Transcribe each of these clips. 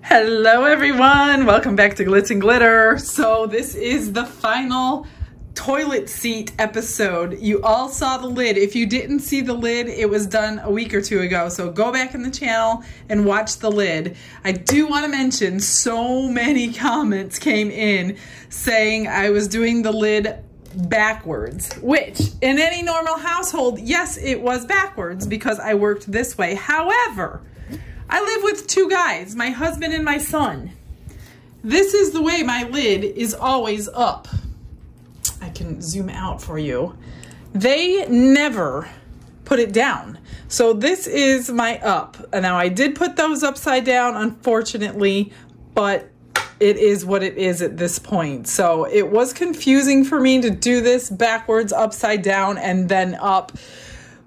Hello everyone, welcome back to Glitz and Glitter. So this is the final toilet seat episode. You all saw the lid. If you didn't see the lid, it was done a week or two ago. So go back in the channel and watch the lid. I do want to mention so many comments came in saying I was doing the lid backwards, which in any normal household, yes, it was backwards because I worked this way. However, I live with two guys, my husband and my son. This is the way my lid is always up. I can zoom out for you. They never put it down. So this is my up. Now I did put those upside down, unfortunately, but it is what it is at this point. So it was confusing for me to do this backwards, upside down, and then up.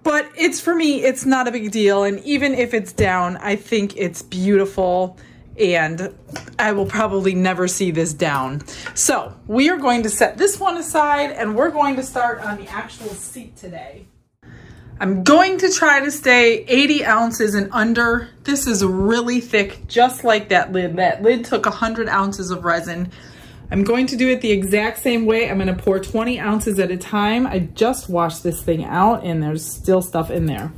But it's, for me, it's not a big deal. And even if it's down, I think it's beautiful. And I will probably never see this down. So we are going to set this one aside and we're going to start on the actual seat today. I'm going to try to stay 80 ounces and under. This is really thick, just like that lid. That lid took 100 ounces of resin. I'm going to do it the exact same way. I'm going to pour 20 ounces at a time. I just washed this thing out and there's still stuff in there.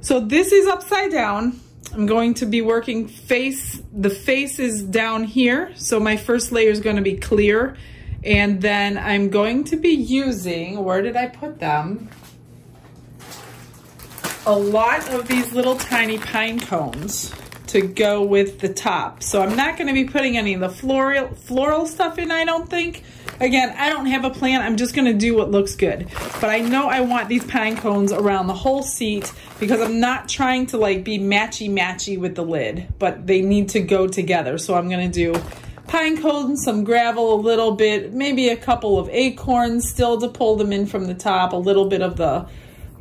So this is upside down. I'm going to be working the face is down here. So my first layer is going to be clear. And then I'm going to be using, where did I put them? A lot of these little tiny pine cones to go with the top. So I'm not going to be putting any of the floral stuff in, I don't think. Again, I don't have a plan. I'm just going to do what looks good. But I know I want these pine cones around the whole seat because I'm not trying to like be matchy-matchy with the lid, but they need to go together. So I'm going to do pine cones, some gravel, a little bit, maybe a couple of acorns still to pull them in from the top, a little bit of the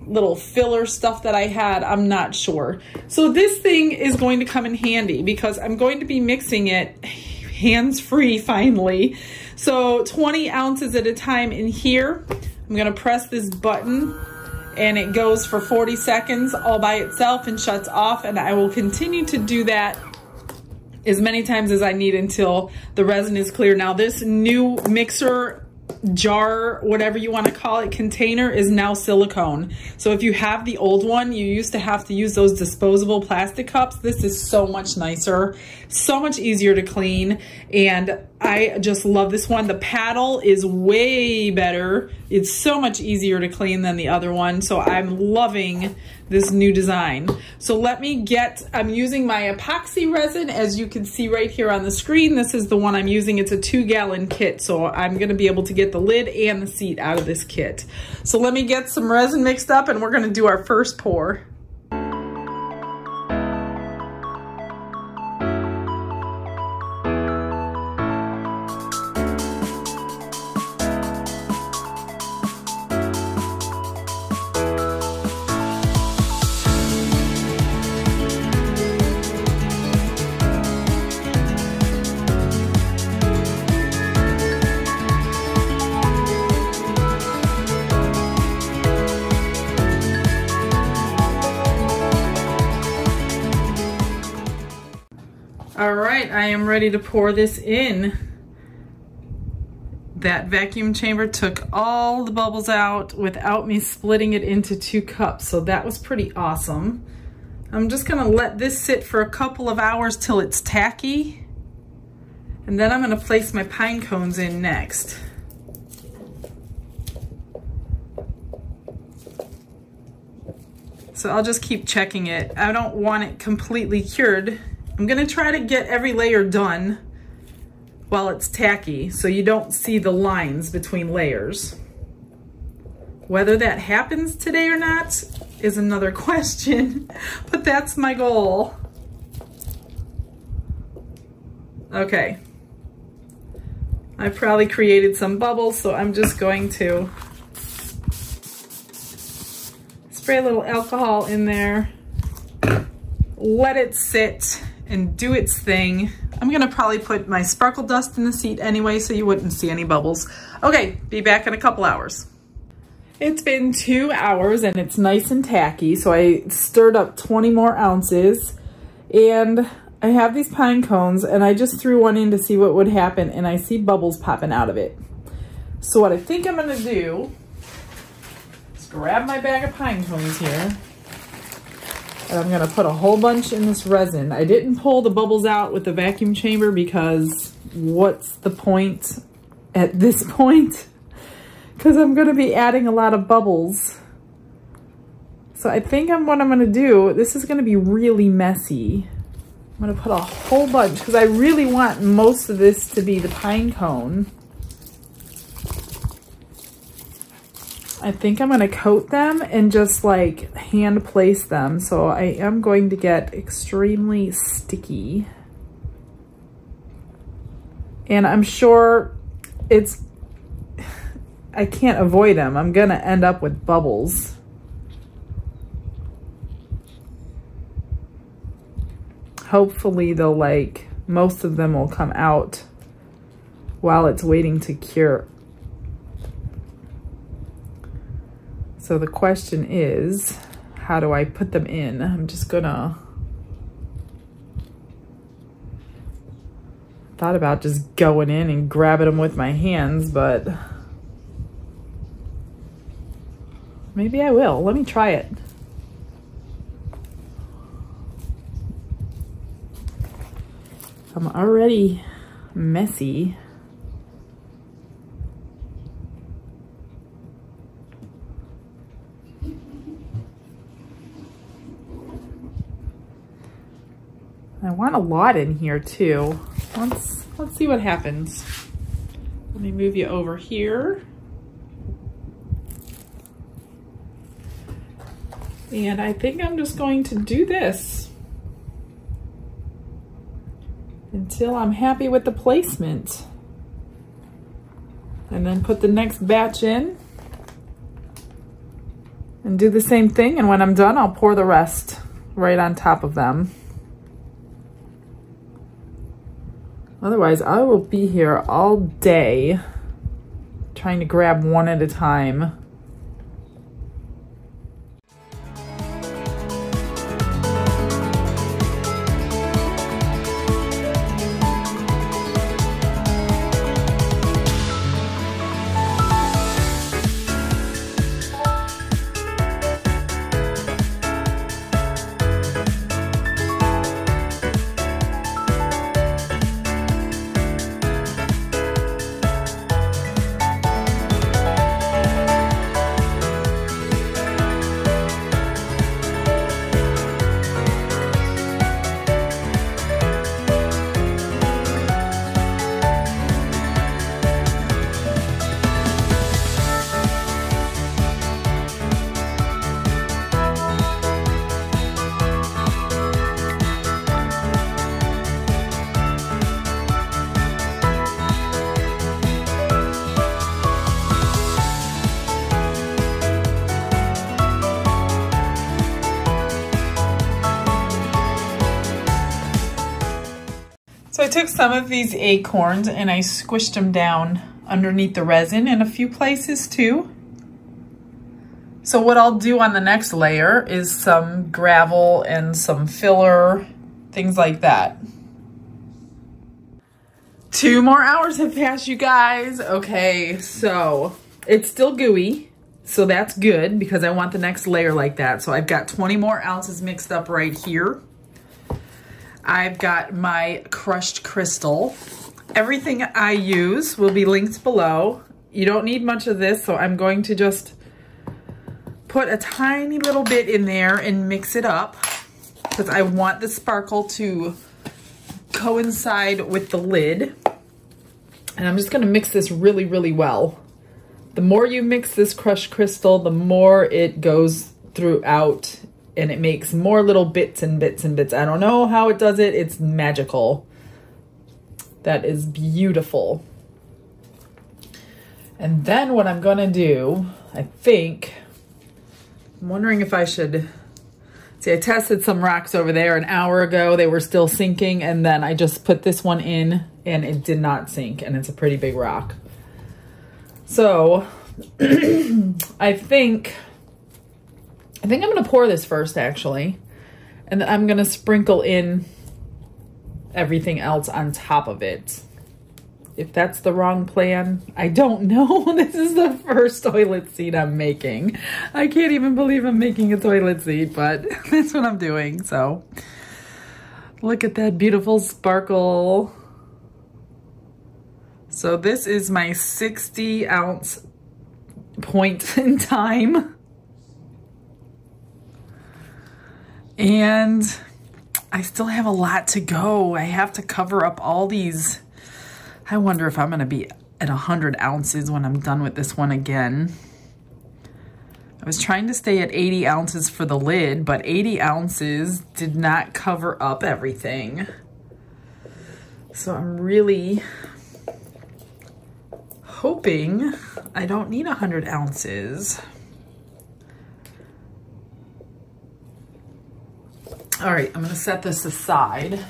little filler stuff that I had, I'm not sure. So this thing is going to come in handy because I'm going to be mixing it hands-free finally. So 20 ounces at a time in here. I'm gonna press this button and it goes for 40 seconds all by itself and shuts off, and I will continue to do that as many times as I need until the resin is clear. Now this new mixer jar, whatever you want to call it, container is now silicone. So if you have the old one, you used to have to use those disposable plastic cups. This is so much nicer, so much easier to clean, and I just love this one. The paddle is way better. It's so much easier to clean than the other one. So I'm loving this new design. So I'm using my epoxy resin, as you can see right here on the screen. This is the one I'm using. It's a 2-gallon kit. So I'm gonna be able to get the lid and the seat out of this kit. So let me get some resin mixed up and we're gonna do our first pour. All right, I am ready to pour this in. That vacuum chamber took all the bubbles out without me splitting it into 2 cups, so that was pretty awesome. I'm just gonna let this sit for a couple of hours till it's tacky, and then I'm gonna place my pine cones in next. So I'll just keep checking it. I don't want it completely cured. I'm gonna try to get every layer done while it's tacky so you don't see the lines between layers. Whether that happens today or not is another question, but that's my goal. Okay. I probably created some bubbles, so I'm just going to spray a little alcohol in there, let it sit and do its thing. I'm gonna probably put my sparkle dust in the seat anyway so you wouldn't see any bubbles. Okay, be back in a couple hours. It's been 2 hours and it's nice and tacky, so I stirred up 20 more ounces, and I have these pine cones and I just threw one in to see what would happen and I see bubbles popping out of it. So what I think I'm gonna do is grab my bag of pine cones here and I'm gonna put a whole bunch in this resin. I didn't pull the bubbles out with the vacuum chamber because what's the point at this point? Because I'm gonna be adding a lot of bubbles. So I think what I'm gonna do, this is gonna be really messy. I'm gonna put a whole bunch because I really want most of this to be the pine cone. I think I'm gonna coat them and just like hand place them. So I am going to get extremely sticky. And I'm sure I can't avoid them. I'm gonna end up with bubbles. Hopefully they'll most of them will come out while it's waiting to cure. So the question is, how do I put them in? I'm just gonna, thought about just going in and grabbing them with my hands, but maybe I will. Let me try it. I'm already messy. I want a lot in here too. Let's see what happens. Let me move you over here. And I think I'm just going to do this until I'm happy with the placement. And then put the next batch in and do the same thing. And when I'm done, I'll pour the rest right on top of them. Otherwise, I will be here all day trying to grab one at a time. So I took some of these acorns and I squished them down underneath the resin in a few places too. So what I'll do on the next layer is some gravel and some filler, things like that. 2 more hours have passed, you guys. Okay, so it's still gooey, so that's good because I want the next layer like that. So I've got 20 more ounces mixed up right here. I've got my crushed crystal. Everything I use will be linked below. You don't need much of this, so I'm going to just put a tiny little bit in there and mix it up because I want the sparkle to coincide with the lid. And I'm just gonna mix this really, really well. The more you mix this crushed crystal, the more it goes throughout and it makes more little bits and bits and bits. I don't know how it does it. It's magical. That is beautiful. And then what I'm gonna do, I think, I'm wondering if I should, see, I tested some rocks over there an hour ago. They were still sinking, and then I just put this one in and it did not sink, and it's a pretty big rock. So I think I'm gonna pour this first actually, and then I'm gonna sprinkle in everything else on top of it. If that's the wrong plan, I don't know. This is the first toilet seat I'm making. I can't even believe I'm making a toilet seat, but that's what I'm doing. So look at that beautiful sparkle. So this is my 60-ounce point in time. And I still have a lot to go. I have to cover up all these. I wonder if I'm gonna be at 100 ounces when I'm done with this one again. I was trying to stay at 80 ounces for the lid, but 80 ounces did not cover up everything. So I'm really hoping I don't need 100 ounces. All right, I'm gonna set this aside.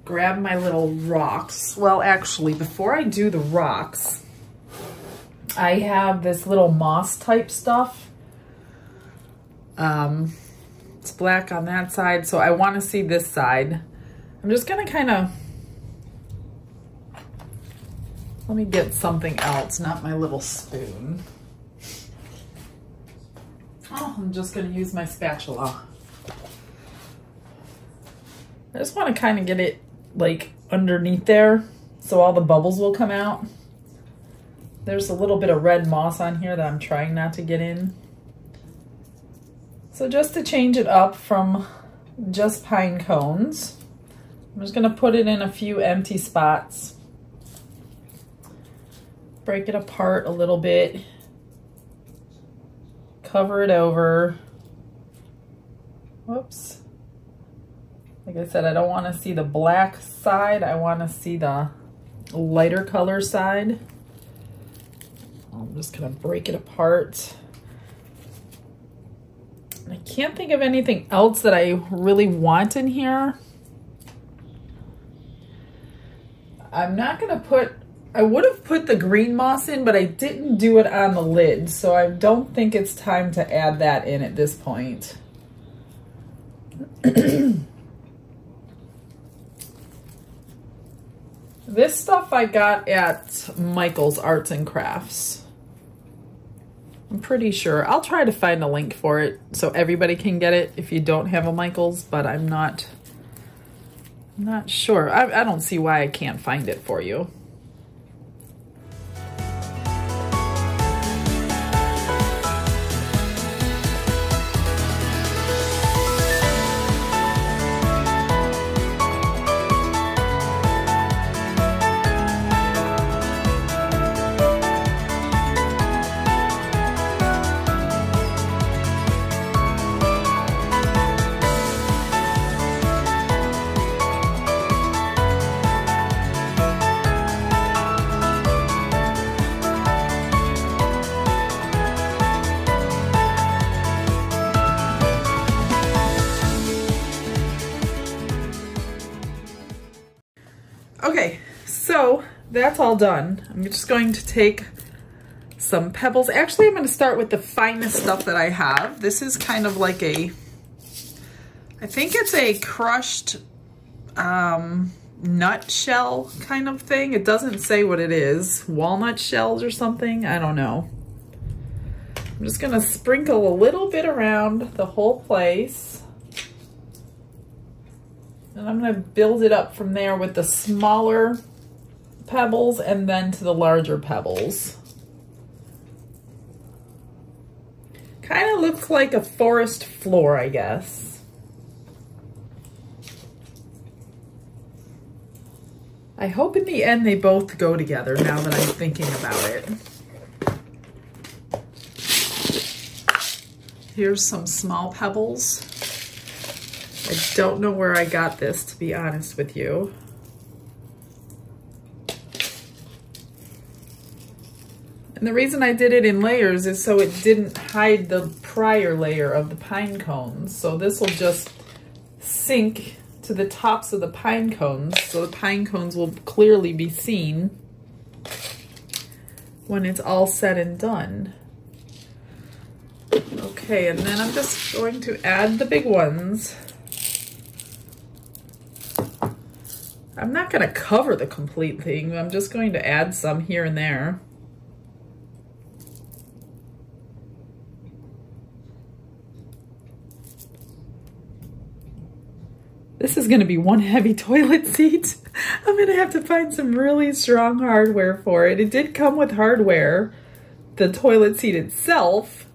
Grab my little rocks. Well, actually, before I do the rocks, I have this little moss type stuff. It's black on that side, so I want to see this side. I'm just gonna kind of, let me get something else, not my little spoon. Oh, I'm just gonna use my spatula. I just want to kind of get it like underneath there so all the bubbles will come out. There's a little bit of red moss on here that I'm trying not to get in. So just to change it up from just pine cones, I'm just going to put it in a few empty spots. Break it apart a little bit. Cover it over. Whoops. Like I said, I don't want to see the black side. I want to see the lighter color side. I'm just going to break it apart. I can't think of anything else that I really want in here. I'm not going to put, I would have put the green moss in, but I didn't do it on the lid. So I don't think it's time to add that in at this point. This stuff I got at Michael's Arts and Crafts. I'm pretty sure. I'll try to find a link for it so everybody can get it if you don't have a Michael's, but I'm not sure. I don't see why I can't find it for you. Okay, so that's all done. I'm just going to take some pebbles. Actually, I'm going to start with the finest stuff that I have. This is kind of like a, I think it's a crushed nut shell kind of thing. It doesn't say what it is. Walnut shells or something? I don't know. I'm just going to sprinkle a little bit around the whole place. And I'm going to build it up from there with the smaller pebbles and then to the larger pebbles. Kind of looks like a forest floor, I guess. I hope in the end they both go together now that I'm thinking about it. Here's some small pebbles. I don't know where I got this, to be honest with you. And the reason I did it in layers is so it didn't hide the prior layer of the pine cones. So this will just sink to the tops of the pine cones, so the pine cones will clearly be seen when it's all said and done. Okay, and then I'm just going to add the big ones. I'm not going to cover the complete thing. I'm just going to add some here and there. This is going to be one heavy toilet seat. I'm going to have to find some really strong hardware for it. It did come with hardware, the toilet seat itself,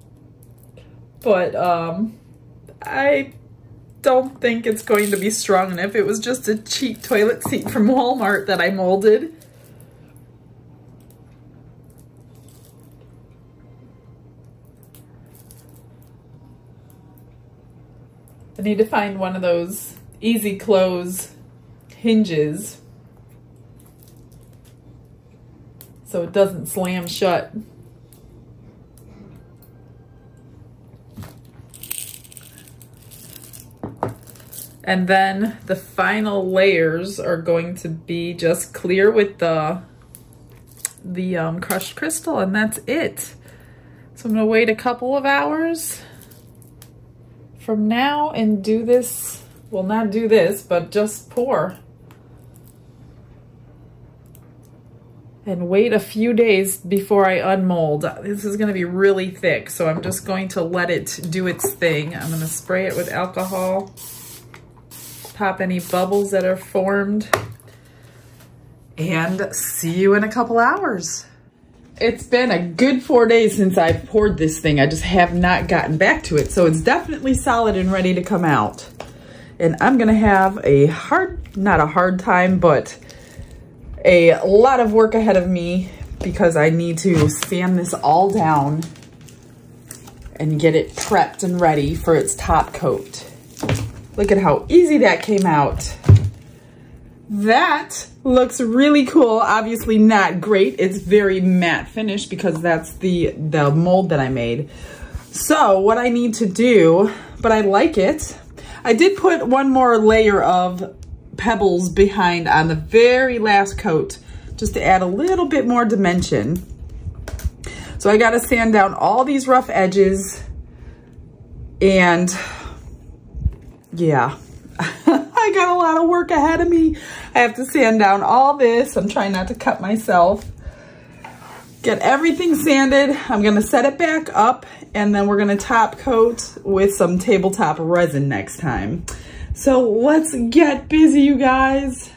but I don't think it's going to be strong enough. It was just a cheap toilet seat from Walmart that I molded. I need to find one of those easy close hinges so it doesn't slam shut. And then the final layers are going to be just clear with the crushed crystal, and that's it. So I'm gonna wait a couple of hours from now and do this. Well, not do this, but just pour. And wait a few days before I unmold. This is gonna be really thick, so I'm just going to let it do its thing. I'm gonna spray it with alcohol, pop any bubbles that are formed, and see you in a couple hours. It's been a good 4 days since I've poured this thing. I just have not gotten back to it, so it's definitely solid and ready to come out. And I'm gonna have not a hard time, but a lot of work ahead of me because I need to sand this all down and get it prepped and ready for its top coat. Look at how easy that came out. That looks really cool. Obviously not great. It's very matte finish because that's the mold that I made. So what I need to do, but I like it. I did put one more layer of pebbles behind on the very last coat just to add a little bit more dimension. So I got to sand down all these rough edges, and yeah, I got a lot of work ahead of me. I have to sand down all this. I'm trying not to cut myself. Get everything sanded. I'm gonna set it back up, and then we're gonna top coat with some tabletop resin next time. So let's get busy, you guys.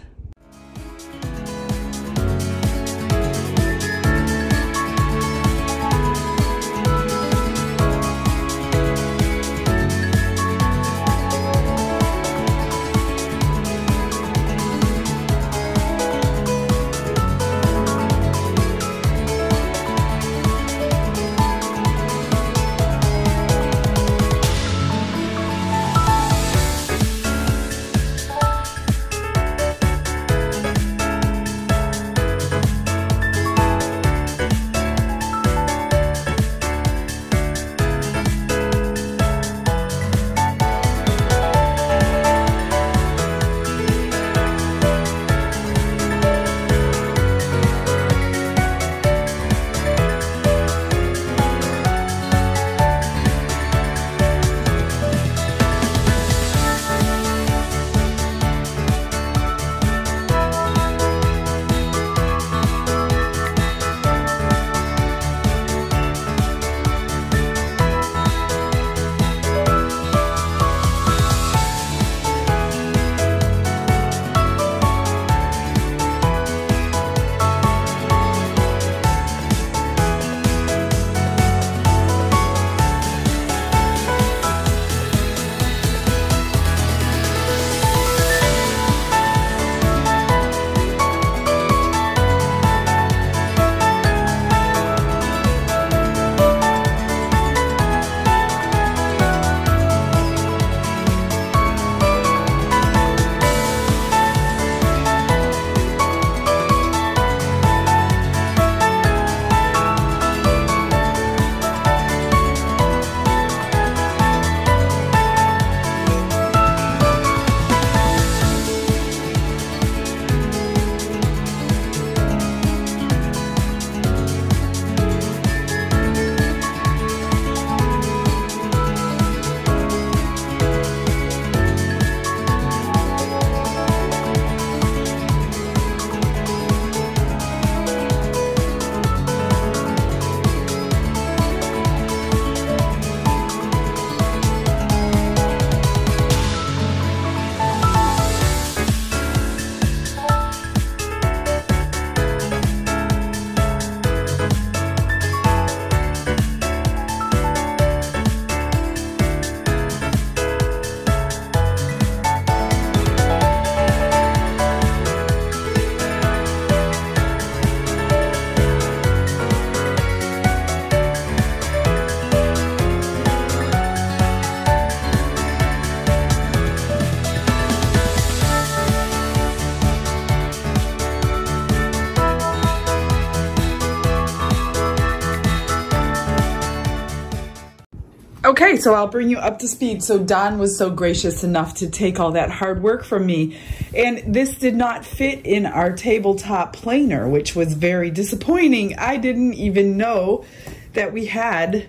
Okay, so I'll bring you up to speed. So Don was so gracious enough to take all that hard work from me. And this did not fit in our tabletop planer, which was very disappointing. I didn't even know that we had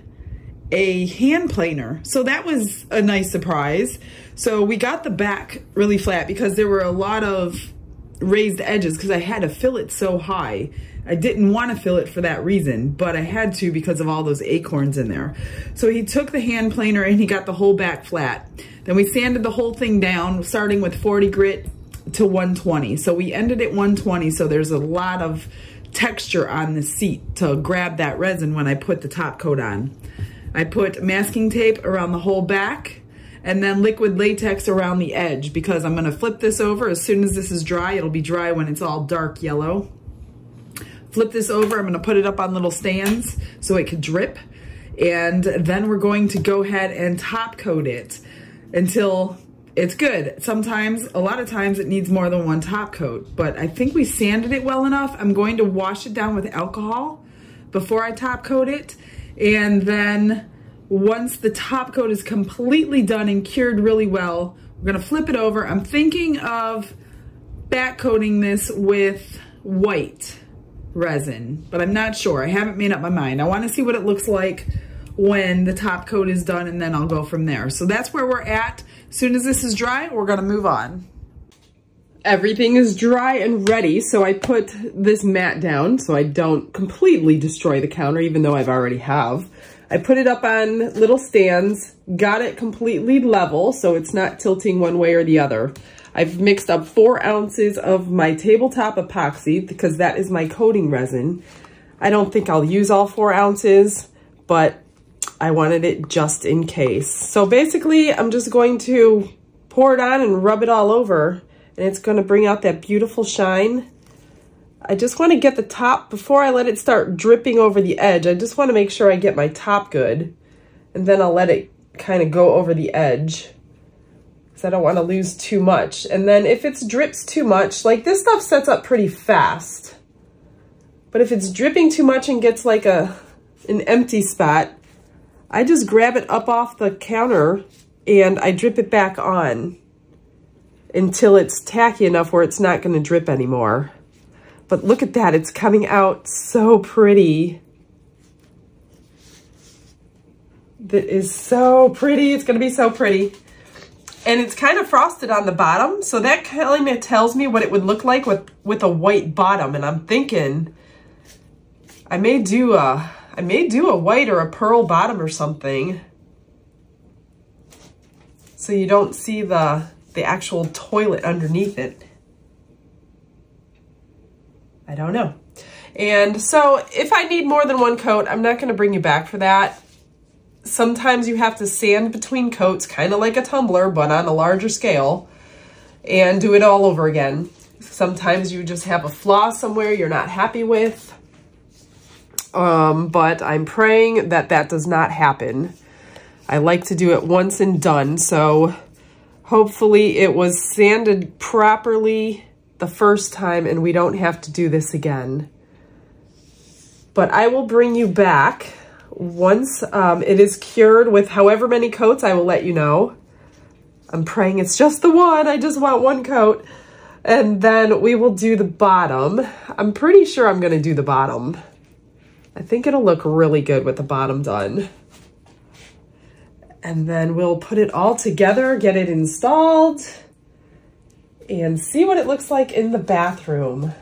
a hand planer. So that was a nice surprise. So we got the back really flat because there were a lot of raised edges because I had to fill it so high. I didn't want to fill it for that reason, but I had to because of all those acorns in there. So he took the hand planer and he got the whole back flat. Then we sanded the whole thing down, starting with 40 grit to 120. So we ended at 120, so there's a lot of texture on the seat to grab that resin when I put the top coat on. I put masking tape around the whole back and then liquid latex around the edge because I'm gonna flip this over. As soon as this is dry, it'll be dry when it's all dark yellow. Flip this over, I'm gonna put it up on little stands so it could drip. And then we're going to go ahead and top coat it until it's good. Sometimes, a lot of times it needs more than one top coat, but I think we sanded it well enough. I'm going to wash it down with alcohol before I top coat it. And then once the top coat is completely done and cured really well, we're gonna flip it over. I'm thinking of back coating this with white resin, but I'm not sure. I haven't made up my mind. I want to see what it looks like when the top coat is done, and then I'll go from there. So that's where we're at. As soon as this is dry, we're gonna move on. Everything is dry and ready, so I put this mat down so I don't completely destroy the counter, even though I've already have. I put it up on little stands, got it completely level so it's not tilting one way or the other. I've mixed up 4 ounces of my tabletop epoxy because that is my coating resin. I don't think I'll use all 4 ounces, but I wanted it just in case. So basically, I'm just going to pour it on and rub it all over, and it's gonna bring out that beautiful shine. I just wanna get the top, before I let it start dripping over the edge, I just wanna make sure I get my top good, and then I'll let it kind of go over the edge. I don't want to lose too much. And then if it drips too much, like this stuff sets up pretty fast. But if it's dripping too much and gets like an empty spot, I just grab it up off the counter and I drip it back on until it's tacky enough where it's not going to drip anymore. But look at that, it's coming out so pretty. That is so pretty, it's going to be so pretty. And it's kind of frosted on the bottom, so that kind of tells me what it would look like with a white bottom. And I'm thinking I may do a white or a pearl bottom or something, so you don't see the actual toilet underneath it. I don't know. And so if I need more than one coat, I'm not going to bring you back for that. Sometimes you have to sand between coats, kind of like a tumbler, but on a larger scale, and do it all over again. Sometimes you just have a flaw somewhere you're not happy with. But I'm praying that that does not happen. I like to do it once and done, so hopefully it was sanded properly the first time and we don't have to do this again. But I will bring you back once it is cured with however many coats. I will let you know. I'm praying it's just the one. I just want one coat. And then we will do the bottom. I'm pretty sure I'm going to do the bottom. I think it'll look really good with the bottom done. And then we'll put it all together, get it installed, and see what it looks like in the bathroom.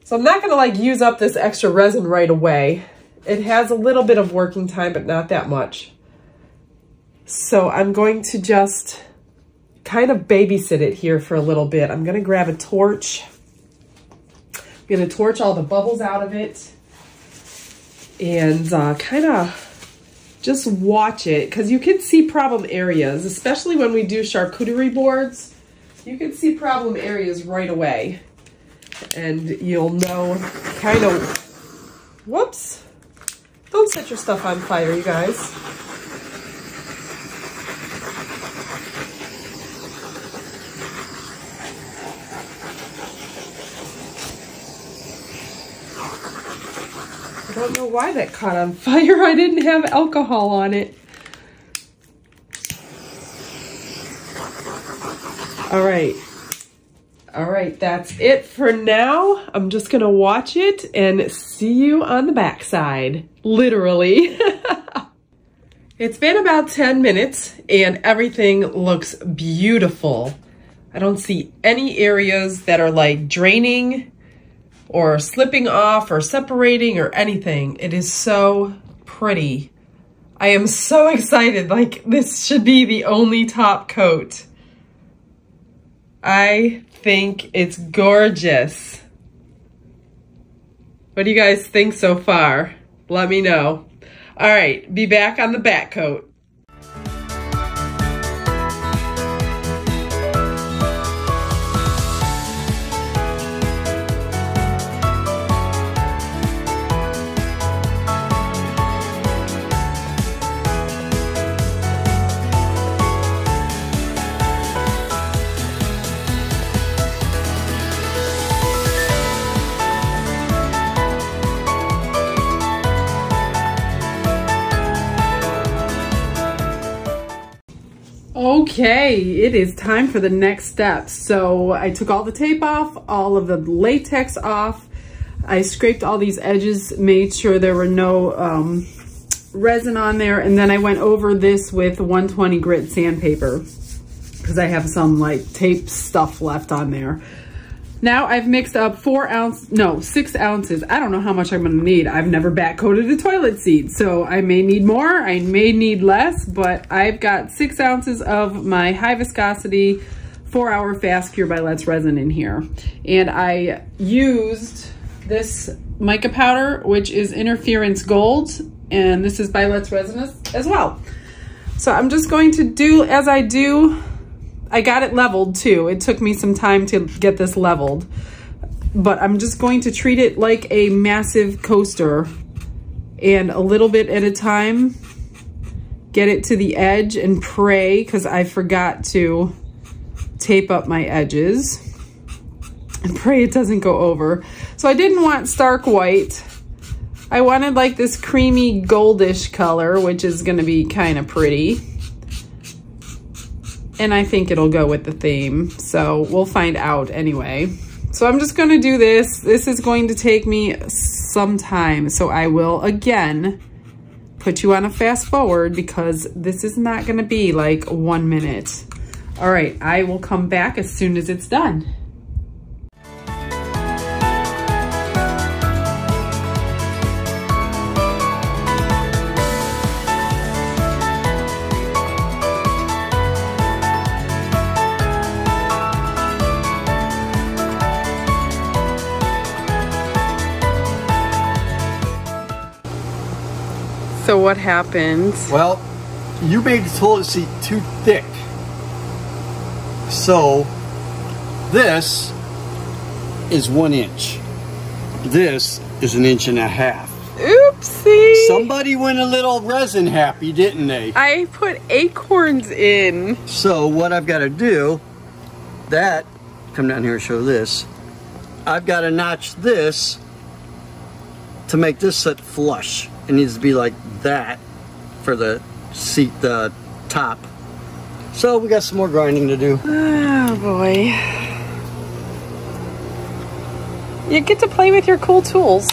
So I'm not going to like use up this extra resin right away. It has a little bit of working time, but not that much. So I'm going to just kind of babysit it here for a little bit. I'm going to grab a torch. I'm going to torch all the bubbles out of it and kind of just watch it, because you can see problem areas, especially when we do charcuterie boards. You can see problem areas right away, and you'll know kind of, whoops, don't set your stuff on fire, you guys. I don't know why that caught on fire. I didn't have alcohol on it. All right. All right, that's it for now. I'm just gonna watch it and see you on the backside, literally. It's been about 10 minutes and everything looks beautiful. I don't see any areas that are like draining or slipping off or separating or anything. It is so pretty. I am so excited. Like, this should be the only top coat. I think it's gorgeous. What do you guys think so far? Let me know. All right, be back on the back coat. Okay, it is time for the next step. So I took all the tape off, all of the latex off. I scraped all these edges, made sure there were no resin on there. And then I went over this with 120 grit sandpaper because I have some like tape stuff left on there. Now I've mixed up 6 ounces. I don't know how much I'm gonna need. I've never back coated a toilet seat, so I may need more, I may need less, but I've got 6 ounces of my high viscosity 4-hour fast cure by Let's Resin in here. And I used this mica powder, which is Interference Gold, and this is by Let's Resin as well. So I'm just going to do as I do. I got it leveled too. It took me some time to get this leveled, but I'm just going to treat it like a massive coaster and a little bit at a time, get it to the edge and pray, because I forgot to tape up my edges, and pray it doesn't go over. So I didn't want stark white. I wanted like this creamy goldish color, which is gonna be kind of pretty. And I think it'll go with the theme, so we'll find out anyway. So I'm just gonna do this. This is going to take me some time, so I will again put you on a fast forward because this is not gonna be like 1 minute. All right, I will come back as soon as it's done. So what happened? Well, you made the toilet seat too thick. So this is 1 inch. This is 1.5 inches. Oopsie. Somebody went a little resin happy, didn't they? I put acorns in. So what I've got to do, come down here and show this. I've got to notch this to make this sit flush. It needs to be like that for the seat, the top. So we got some more grinding to do. Oh boy. You get to play with your cool tools.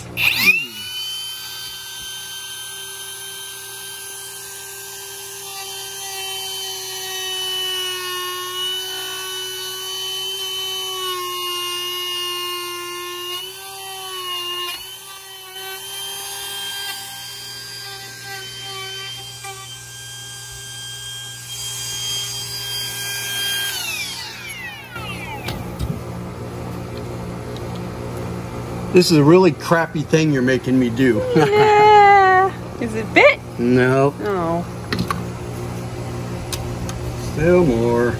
This is a really crappy thing you're making me do. Yeah. Is it fit? No. Oh. Still more.